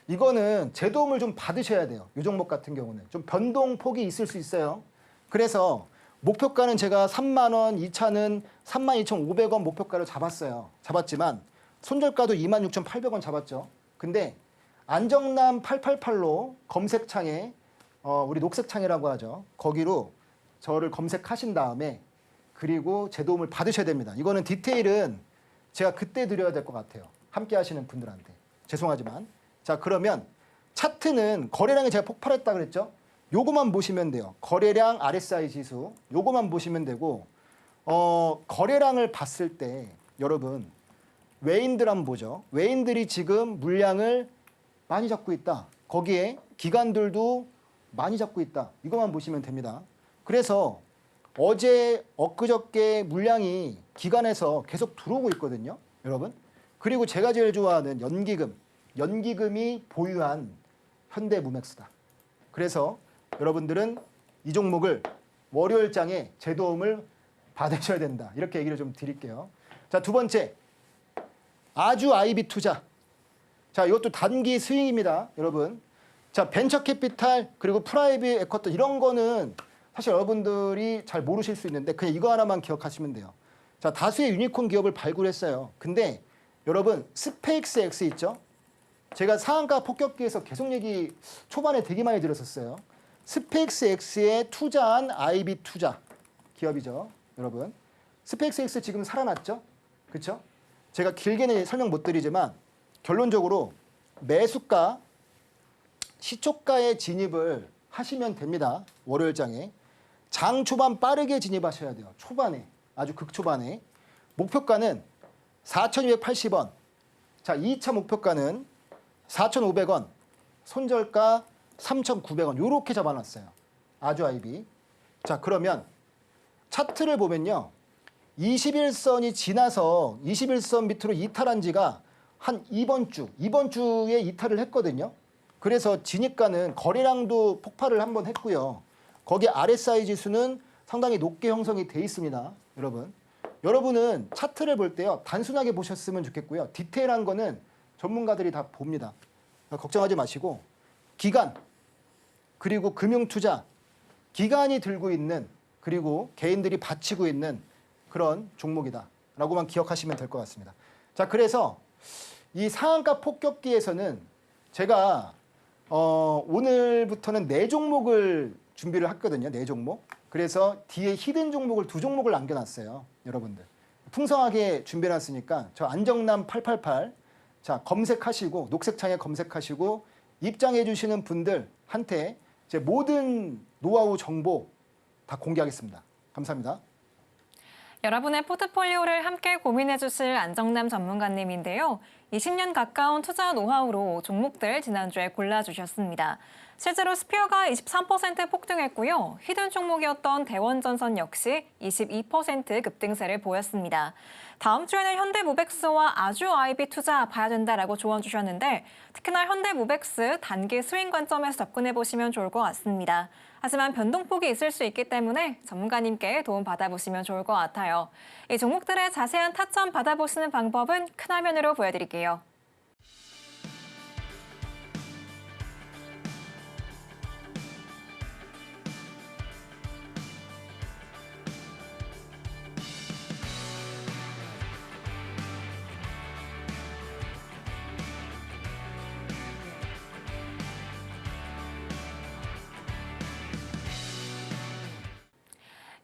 이거는 제 도움을 좀 받으셔야 돼요. 이 종목 같은 경우는 좀 변동폭이 있을 수 있어요. 그래서 목표가는 제가 3만 원, 2차는 32,500원 목표가를 잡았지만 손절가도 26,800원 잡았죠. 근데 안정남 888로 검색창에 우리 녹색창이라고 하죠. 거기로 저를 검색하신 다음에 그리고 제 도움을 받으셔야 됩니다. 이거는 디테일은 제가 그때 드려야 될 것 같아요, 함께 하시는 분들한테. 죄송하지만. 자, 그러면 차트는 거래량이 제가 폭발했다 그랬죠? 요거만 보시면 돼요. 거래량 RSI 지수 요거만 보시면 되고, 거래량을 봤을 때 여러분 외인들 한번 보죠. 외인들이 지금 물량을 많이 잡고 있다. 거기에 기관들도 많이 잡고 있다. 이것만 보시면 됩니다. 그래서 어제 엊그저께 물량이 기관에서 계속 들어오고 있거든요, 여러분. 그리고 제가 제일 좋아하는 연기금이 보유한 현대무맥스다. 그래서 여러분들은 이 종목을 월요일장에 제 도움을 받으셔야 된다. 이렇게 얘기를 좀 드릴게요. 자, 두 번째, 아주 아이비 투자. 자, 이것도 단기 스윙입니다, 여러분. 자, 벤처 캐피탈 그리고 프라이빗 에쿼터 이런 거는 사실 여러분들이 잘 모르실 수 있는데 그냥 이거 하나만 기억하시면 돼요. 자, 다수의 유니콘 기업을 발굴했어요. 근데 여러분 스페이스 X 있죠? 제가 상한가 폭격기에서 계속 얘기 초반에 되게 많이 들었었어요. 스페이스 X에 투자한 아이비 투자 기업이죠, 여러분. 스페이스 X 지금 살아났죠? 그렇죠? 제가 길게는 설명 못 드리지만 결론적으로 매수가, 시초가에 진입을 하시면 됩니다, 월요일장에. 장 초반 빠르게 진입하셔야 돼요. 초반에, 아주 극초반에. 목표가는 4,280원. 자, 2차 목표가는 4,500원. 손절가 3,900원. 요렇게 잡아놨어요, 아주 아이비. 자, 그러면 차트를 보면요, 21선이 지나서 21선 밑으로 이탈한 지가 한 이번 주에 이탈을 했거든요. 그래서 진입가는 거래량도 폭발을 한번 했고요. 거기 RSI 지수는 상당히 높게 형성이 돼 있습니다, 여러분. 여러분은 차트를 볼 때요, 단순하게 보셨으면 좋겠고요. 디테일한 거는 전문가들이 다 봅니다. 걱정하지 마시고, 기관 그리고 금융투자, 기관이 들고 있는 그리고 개인들이 바치고 있는 그런 종목이다라고만 기억하시면 될 것 같습니다. 자, 그래서 이 상한가 폭격기에서는 제가 오늘부터는 4종목을 준비를 했거든요, 4종목. 그래서 뒤에 히든 종목을 2종목을 남겨놨어요, 여러분들. 풍성하게 준비해놨으니까 저 안정남 888 자, 검색하시고 녹색창에 검색하시고 입장해 주시는 분들한테 제 모든 노하우 정보 다 공개하겠습니다. 감사합니다. 여러분의 포트폴리오를 함께 고민해 주실 안정남 전문가님인데요. 20년 가까운 투자 노하우로 종목들 지난주에 골라주셨습니다. 실제로 스피어가 23% 폭등했고요. 히든 종목이었던 대원전선 역시 22% 급등세를 보였습니다. 다음 주에는 현대모백스와 아주아이비 투자 봐야 된다라고 조언 주셨는데 특히나 현대모백스 단기 스윙 관점에서 접근해 보시면 좋을 것 같습니다. 하지만 변동폭이 있을 수 있기 때문에 전문가님께 도움 받아보시면 좋을 것 같아요. 이 종목들의 자세한 타점 받아보시는 방법은 큰 화면으로 보여드릴게요.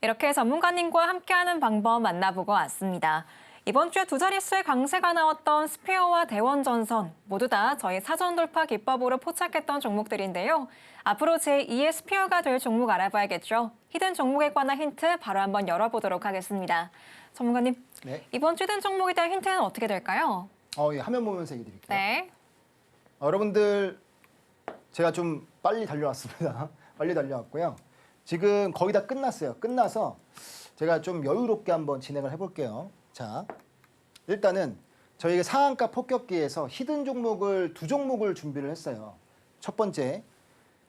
이렇게 전문가님과 함께하는 방법 만나보고 왔습니다. 이번 주에 두 자릿수의 강세가 나왔던 스피어와 대원전선 모두 다 저희 사전 돌파 기법으로 포착했던 종목들인데요. 앞으로 제2의 스피어가 될 종목 알아봐야겠죠. 히든 종목에 관한 힌트 바로 한번 열어보도록 하겠습니다. 전문가님, 네. 이번 주 히든 종목에 대한 힌트는 어떻게 될까요? 예, 화면 보면서 얘기 드릴게요. 네. 여러분들 제가 좀 빨리 달려왔습니다. 빨리 달려왔고요. 지금 거의 다 끝났어요. 끝나서 제가 좀 여유롭게 한번 진행을 해볼게요. 자, 일단은 저희가 상한가 폭격기에서 히든 종목을 두 종목을 준비를 했어요. 첫 번째,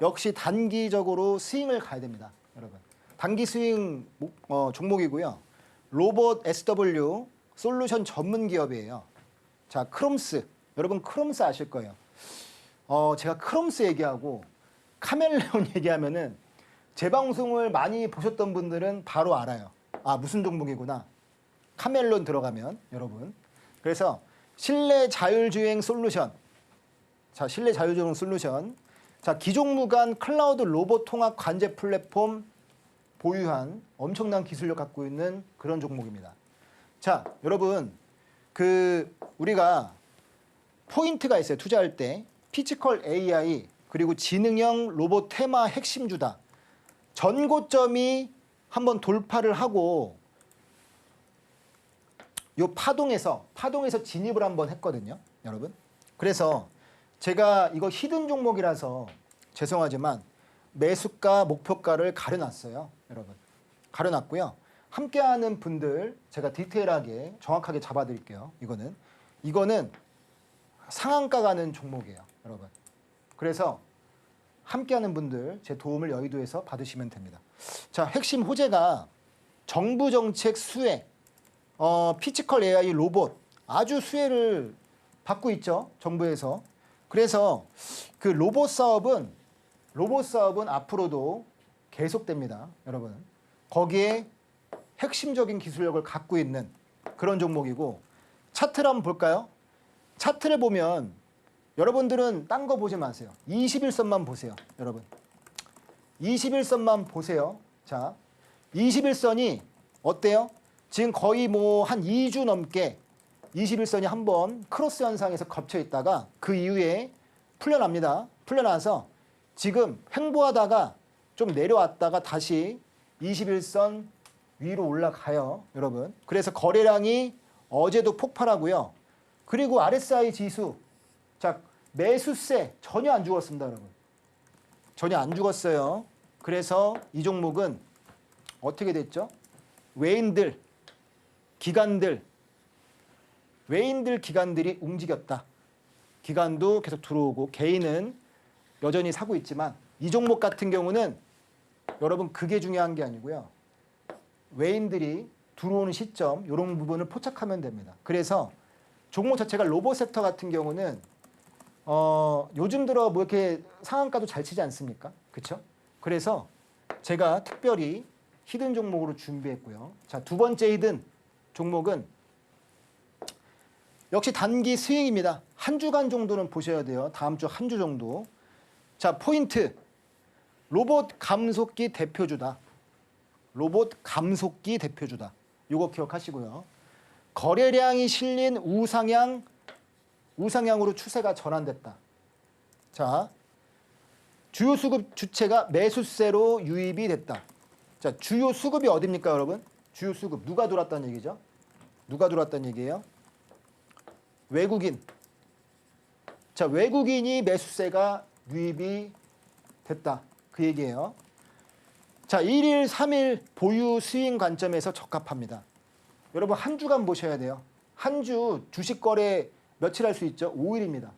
역시 단기적으로 스윙을 가야 됩니다. 여러분. 단기 스윙 종목이고요. 로봇 SW 솔루션 전문 기업이에요. 자, 크롬스. 여러분 크롬스 아실 거예요. 제가 크롬스 얘기하고 카멜레온 얘기하면은 제 방송을 많이 보셨던 분들은 바로 알아요. 아, 무슨 종목이구나. 카멜론 들어가면 여러분. 그래서 실내 자율주행 솔루션. 자, 실내 자율주행 솔루션. 자, 기종무관 클라우드 로봇 통합 관제 플랫폼 보유한 엄청난 기술력 갖고 있는 그런 종목입니다. 자, 여러분 우리가 포인트가 있어요. 투자할 때 피지컬 AI 그리고 지능형 로봇 테마 핵심주다. 전고점이 한번 돌파를 하고 요 파동에서 진입을 한번 했거든요, 여러분. 그래서 제가 이거 히든 종목이라서 죄송하지만 매수가 목표가를 가려놨어요, 여러분. 가려놨고요. 함께하는 분들 제가 디테일하게 정확하게 잡아드릴게요. 이거는 상한가 가는 종목이에요, 여러분. 그래서 함께하는 분들 제 도움을 여의도에서 받으시면 됩니다. 자, 핵심 호재가 정부 정책 수혜, 피지컬 AI 로봇 아주 수혜를 받고 있죠, 정부에서. 그래서 그 로봇 사업은 앞으로도 계속됩니다, 여러분. 거기에 핵심적인 기술력을 갖고 있는 그런 종목이고, 차트를 한번 볼까요? 차트를 보면 여러분들은 딴 거 보지 마세요. 21선만 보세요, 여러분. 21선만 보세요. 자, 21선이 어때요? 지금 거의 뭐 한 2주 넘게 21선이 한번 크로스 현상에서 겹쳐 있다가 그 이후에 풀려납니다. 풀려나서 지금 횡보하다가 좀 내려왔다가 다시 21선 위로 올라가요, 여러분. 그래서 거래량이 어제도 폭발하고요. 그리고 RSI 지수, 자, 매수세 전혀 안 죽었습니다, 여러분. 전혀 안 죽었어요. 그래서 이 종목은 어떻게 됐죠? 외인들, 기관들이 움직였다. 기관도 계속 들어오고 개인은 여전히 사고 있지만 이 종목 같은 경우는 여러분 그게 중요한 게 아니고요. 외인들이 들어오는 시점 이런 부분을 포착하면 됩니다. 그래서 종목 자체가 로봇 섹터 같은 경우는 요즘 들어 뭐 이렇게 상한가도 잘 치지 않습니까? 그렇죠? 그래서 제가 특별히 히든 종목으로 준비했고요. 자, 두 번째 히든 종목은 역시 단기 스윙입니다. 한 주간 정도는 보셔야 돼요. 다음 주 한 주 정도. 자, 포인트. 로봇 감속기 대표주다. 로봇 감속기 대표주다. 요거 기억하시고요. 거래량이 실린 우상향으로 추세가 전환됐다. 자, 주요 수급 주체가 매수세로 유입이 됐다. 자, 주요 수급이 어딥니까, 여러분? 주요 수급 누가 들어왔다는 얘기죠? 누가 들어왔다는 얘기예요? 외국인. 자, 외국인이 매수세가 유입이 됐다. 그 얘기예요. 자, 1일, 3일 보유 수익 관점에서 적합합니다. 여러분 한 주간 보셔야 돼요. 한 주 주식 거래 며칠 할 수 있죠? 5일입니다.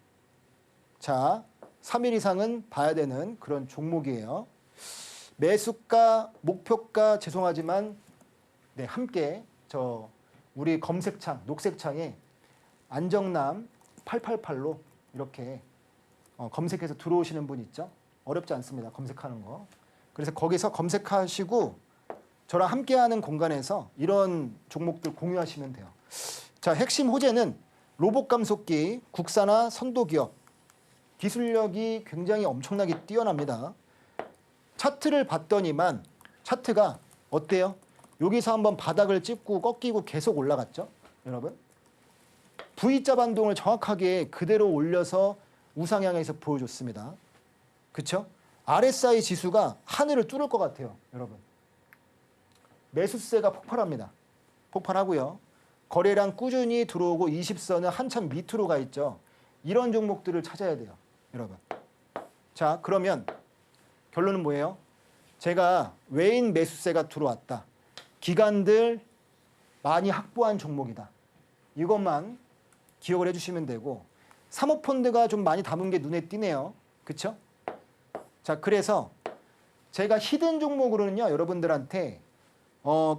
자, 3일 이상은 봐야 되는 그런 종목이에요. 매수가, 목표가 죄송하지만 네, 함께 우리 검색창, 녹색창에 안정남 888로 이렇게 검색해서 들어오시는 분 있죠? 어렵지 않습니다. 검색하는 거. 그래서 거기서 검색하시고 저랑 함께하는 공간에서 이런 종목들 공유하시면 돼요. 자, 핵심 호재는 로봇 감속기, 국산화 선도기업. 기술력이 굉장히 엄청나게 뛰어납니다. 차트를 봤더니만 차트가 어때요? 여기서 한번 바닥을 찍고 꺾이고 계속 올라갔죠? 여러분. V자 반동을 정확하게 그대로 올려서 우상향에서 보여줬습니다. 그렇죠? RSI 지수가 하늘을 뚫을 것 같아요. 여러분. 매수세가 폭발합니다. 폭발하고요. 거래량 꾸준히 들어오고 20선은 한참 밑으로 가 있죠. 이런 종목들을 찾아야 돼요. 여러분. 자, 그러면 결론은 뭐예요? 제가 외인 매수세가 들어왔다. 기관들 많이 확보한 종목이다. 이것만 기억을 해주시면 되고 사모펀드가 좀 많이 담은 게 눈에 띄네요. 그렇죠? 자, 그래서 제가 히든 종목으로는요. 여러분들한테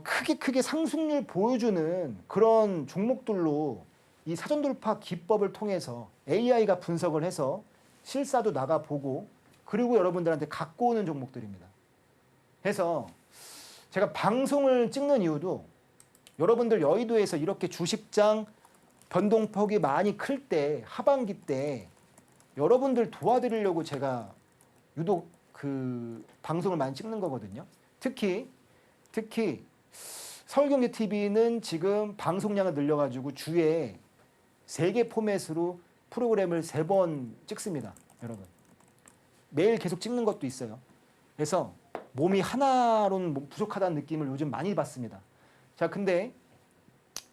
크게 상승률 보여주는 그런 종목들로 이 사전돌파 기법을 통해서 AI가 분석을 해서 실사도 나가보고 그리고 여러분들한테 갖고 오는 종목들입니다. 해서 제가 방송을 찍는 이유도 여러분들 여의도에서 이렇게 주식장 변동폭이 많이 클 때 하반기 때 여러분들 도와드리려고 제가 유독 그 방송을 많이 찍는 거거든요. 특히 서울경제TV는 지금 방송량을 늘려가지고 주에 3개 포맷으로 프로그램을 3번 찍습니다. 여러분. 매일 계속 찍는 것도 있어요. 그래서 몸이 하나로는 부족하다는 느낌을 요즘 많이 받습니다. 자, 근데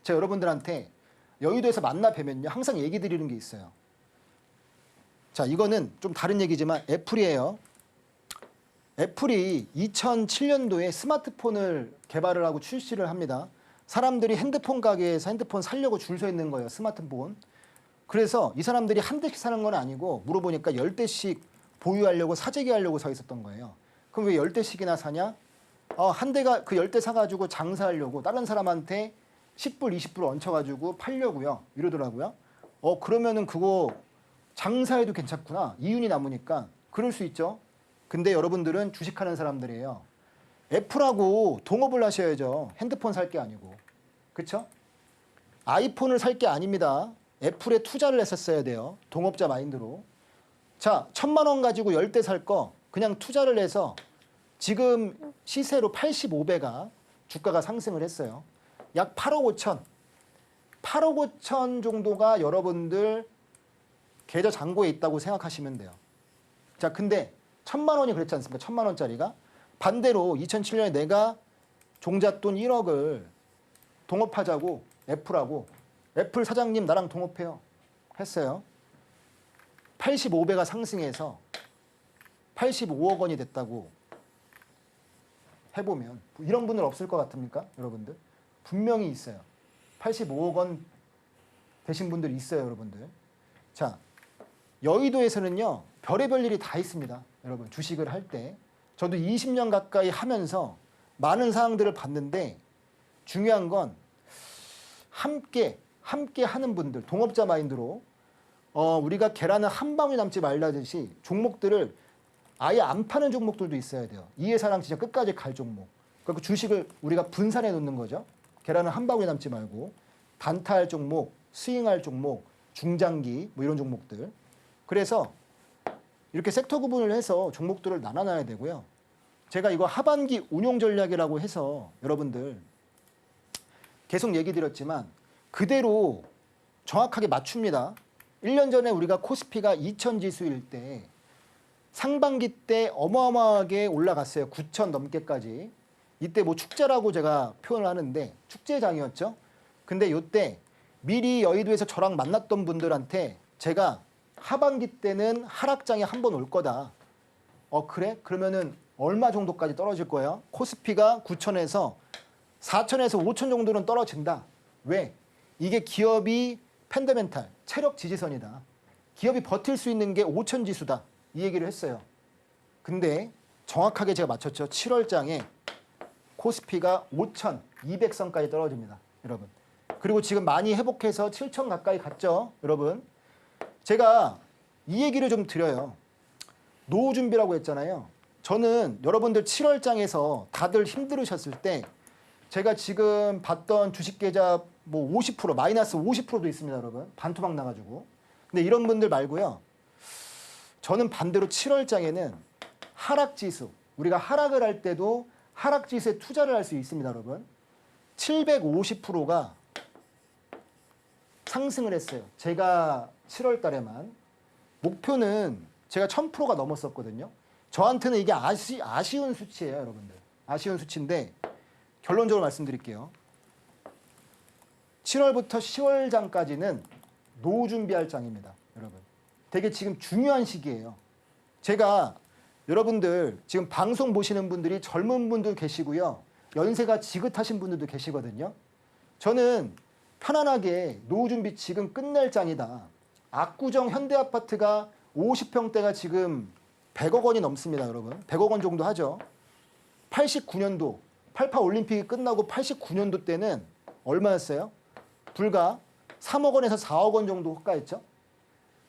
제가 여러분들한테 여의도에서 만나 뵈면요. 항상 얘기 드리는 게 있어요. 자, 이거는 좀 다른 얘기지만 애플이에요. 애플이 2007년도에 스마트폰을 개발을 하고 출시를 합니다. 사람들이 핸드폰 가게에서 핸드폰 사려고 줄 서 있는 거예요. 스마트폰. 그래서 이 사람들이 한 대씩 사는 건 아니고 물어보니까 10대씩 보유하려고 사재기하려고 서 있었던 거예요. 그럼 왜 10대씩이나 사냐? 한 대가 그 10대 사가지고 장사하려고 다른 사람한테 10불, 20불 얹혀가지고 팔려고요. 이러더라고요. 그러면은 그거 장사해도 괜찮구나. 이윤이 남으니까. 그럴 수 있죠. 근데 여러분들은 주식하는 사람들이에요. 애플하고 동업을 하셔야죠. 핸드폰 살 게 아니고. 그렇죠? 아이폰을 살 게 아닙니다. 애플에 투자를 했었어야 돼요. 동업자 마인드로. 자, 1,000만 원 가지고 10대 살 거 그냥 투자를 해서 지금 시세로 85배가 주가가 상승을 했어요. 약 8억 5천. 8억 5천 정도가 여러분들 계좌 잔고에 있다고 생각하시면 돼요. 자, 근데 1,000만 원이 그랬지 않습니까? 1,000만 원짜리가. 반대로 2007년에 내가 종잣돈 1억을 동업하자고 애플하고 애플 사장님 나랑 동업해요. 했어요. 85배가 상승해서 85억 원이 됐다고 해보면 이런 분들 없을 것 같습니까? 여러분들. 분명히 있어요. 85억 원 되신 분들이 있어요. 여러분들. 자, 여의도에서는요. 별의별 일이 다 있습니다. 여러분 주식을 할 때. 저도 20년 가까이 하면서 많은 사항들을 봤는데 중요한 건 함께 하는 분들, 동업자 마인드로 우리가 계란은 한 방울 남지 말라듯이 종목들을 아예 안 파는 종목들도 있어야 돼요. 이 회사랑 진짜 끝까지 갈 종목. 그리고 주식을 우리가 분산해 놓는 거죠. 계란은 한 방울 남지 말고 단타할 종목, 스윙할 종목, 중장기 뭐 이런 종목들. 그래서 이렇게 섹터 구분을 해서 종목들을 나눠놔야 되고요. 제가 이거 하반기 운용 전략이라고 해서 여러분들 계속 얘기 드렸지만 그대로 정확하게 맞춥니다. 1년 전에 우리가 코스피가 2000 지수일 때 상반기 때 어마어마하게 올라갔어요. 9000 넘게까지. 이때 뭐 축제라고 제가 표현을 하는데 축제장이었죠. 근데 이때 미리 여의도에서 저랑 만났던 분들한테 제가 하반기 때는 하락장이 한 번 올 거다. 그래? 그러면은 얼마 정도까지 떨어질 거예요? 코스피가 9천에서 4천에서 5천 정도는 떨어진다. 왜? 이게 기업이 펀더멘탈, 체력 지지선이다. 기업이 버틸 수 있는 게 5천 지수다. 이 얘기를 했어요. 근데 정확하게 제가 맞췄죠. 7월장에 코스피가 5,200선까지 떨어집니다. 여러분. 그리고 지금 많이 회복해서 7천 가까이 갔죠. 여러분. 제가 이 얘기를 좀 드려요. 노후 준비라고 했잖아요. 저는 여러분들 7월장에서 다들 힘들으셨을 때 제가 지금 봤던 주식 계좌 뭐 50% 마이너스 50%도 있습니다, 여러분. 반토막 나가지고. 근데 이런 분들 말고요. 저는 반대로 7월장에는 하락지수, 우리가 하락을 할 때도 하락지수에 투자를 할 수 있습니다, 여러분. 750%가 상승을 했어요. 제가 7월 달에만. 목표는 제가 1000%가 넘었었거든요. 저한테는 이게 아쉬운 수치예요, 여러분들. 아쉬운 수치인데 결론적으로 말씀드릴게요. 7월부터 10월장까지는 노후 준비할 장입니다, 여러분. 되게 지금 중요한 시기예요. 제가 여러분들 지금 방송 보시는 분들이 젊은 분도 계시고요. 연세가 지긋하신 분들도 계시거든요. 저는 편안하게 노후 준비 지금 끝낼 장이다. 압구정 현대아파트가 50평대가 지금 100억 원이 넘습니다, 여러분. 100억 원 정도 하죠. 89년도 88 올림픽이 끝나고 89년도 때는 얼마였어요? 불과 3억 원에서 4억 원 정도 호가였죠.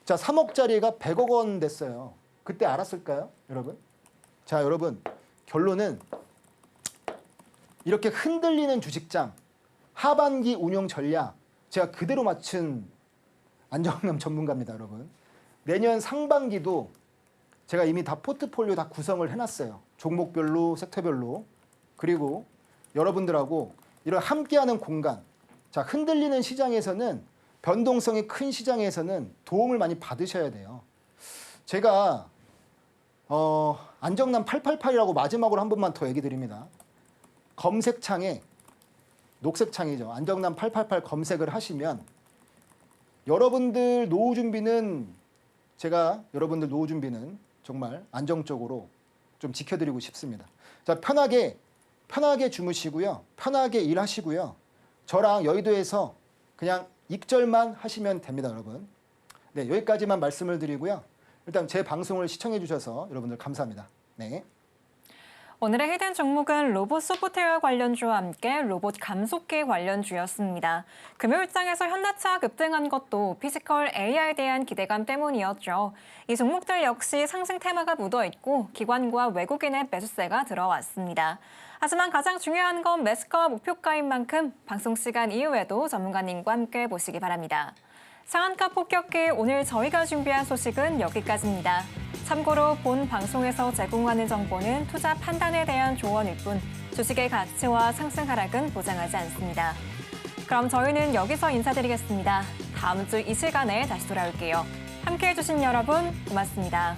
자, 3억짜리가 100억 원 됐어요. 그때 알았을까요, 여러분? 자, 여러분, 결론은 이렇게 흔들리는 주식장, 하반기 운용 전략 제가 그대로 맞춘 안정남 전문가입니다, 여러분. 내년 상반기도 제가 이미 다 포트폴리오 다 구성을 해놨어요. 종목별로, 섹터별로. 그리고 여러분들하고 이런 함께하는 공간. 자, 흔들리는 시장에서는, 변동성이 큰 시장에서는 도움을 많이 받으셔야 돼요. 제가 안정남 888이라고 마지막으로 한 번만 더 얘기 드립니다. 검색창에, 녹색창이죠. 안정남 888 검색을 하시면 여러분들 노후 준비는, 제가 여러분들 노후 준비는 정말 안정적으로 좀 지켜드리고 싶습니다. 자, 편하게 주무시고요. 편하게 일하시고요. 저랑 여의도에서 그냥 익절만 하시면 됩니다, 여러분. 네, 여기까지만 말씀을 드리고요. 일단 제 방송을 시청해 주셔서 여러분들 감사합니다. 네. 오늘의 히든 종목은 로봇 소프트웨어 관련주와 함께 로봇 감속기 관련주였습니다. 금요일장에서 현대차 급등한 것도 피지컬 AI에 대한 기대감 때문이었죠. 이 종목들 역시 상승 테마가 묻어있고 기관과 외국인의 매수세가 들어왔습니다. 하지만 가장 중요한 건 매수가와 목표가인 만큼 방송 시간 이후에도 전문가님과 함께 보시기 바랍니다. 상한가 폭격기 오늘 저희가 준비한 소식은 여기까지입니다. 참고로 본 방송에서 제공하는 정보는 투자 판단에 대한 조언일 뿐 주식의 가치와 상승 하락은 보장하지 않습니다. 그럼 저희는 여기서 인사드리겠습니다. 다음 주 이 시간에 다시 돌아올게요. 함께해 주신 여러분 고맙습니다.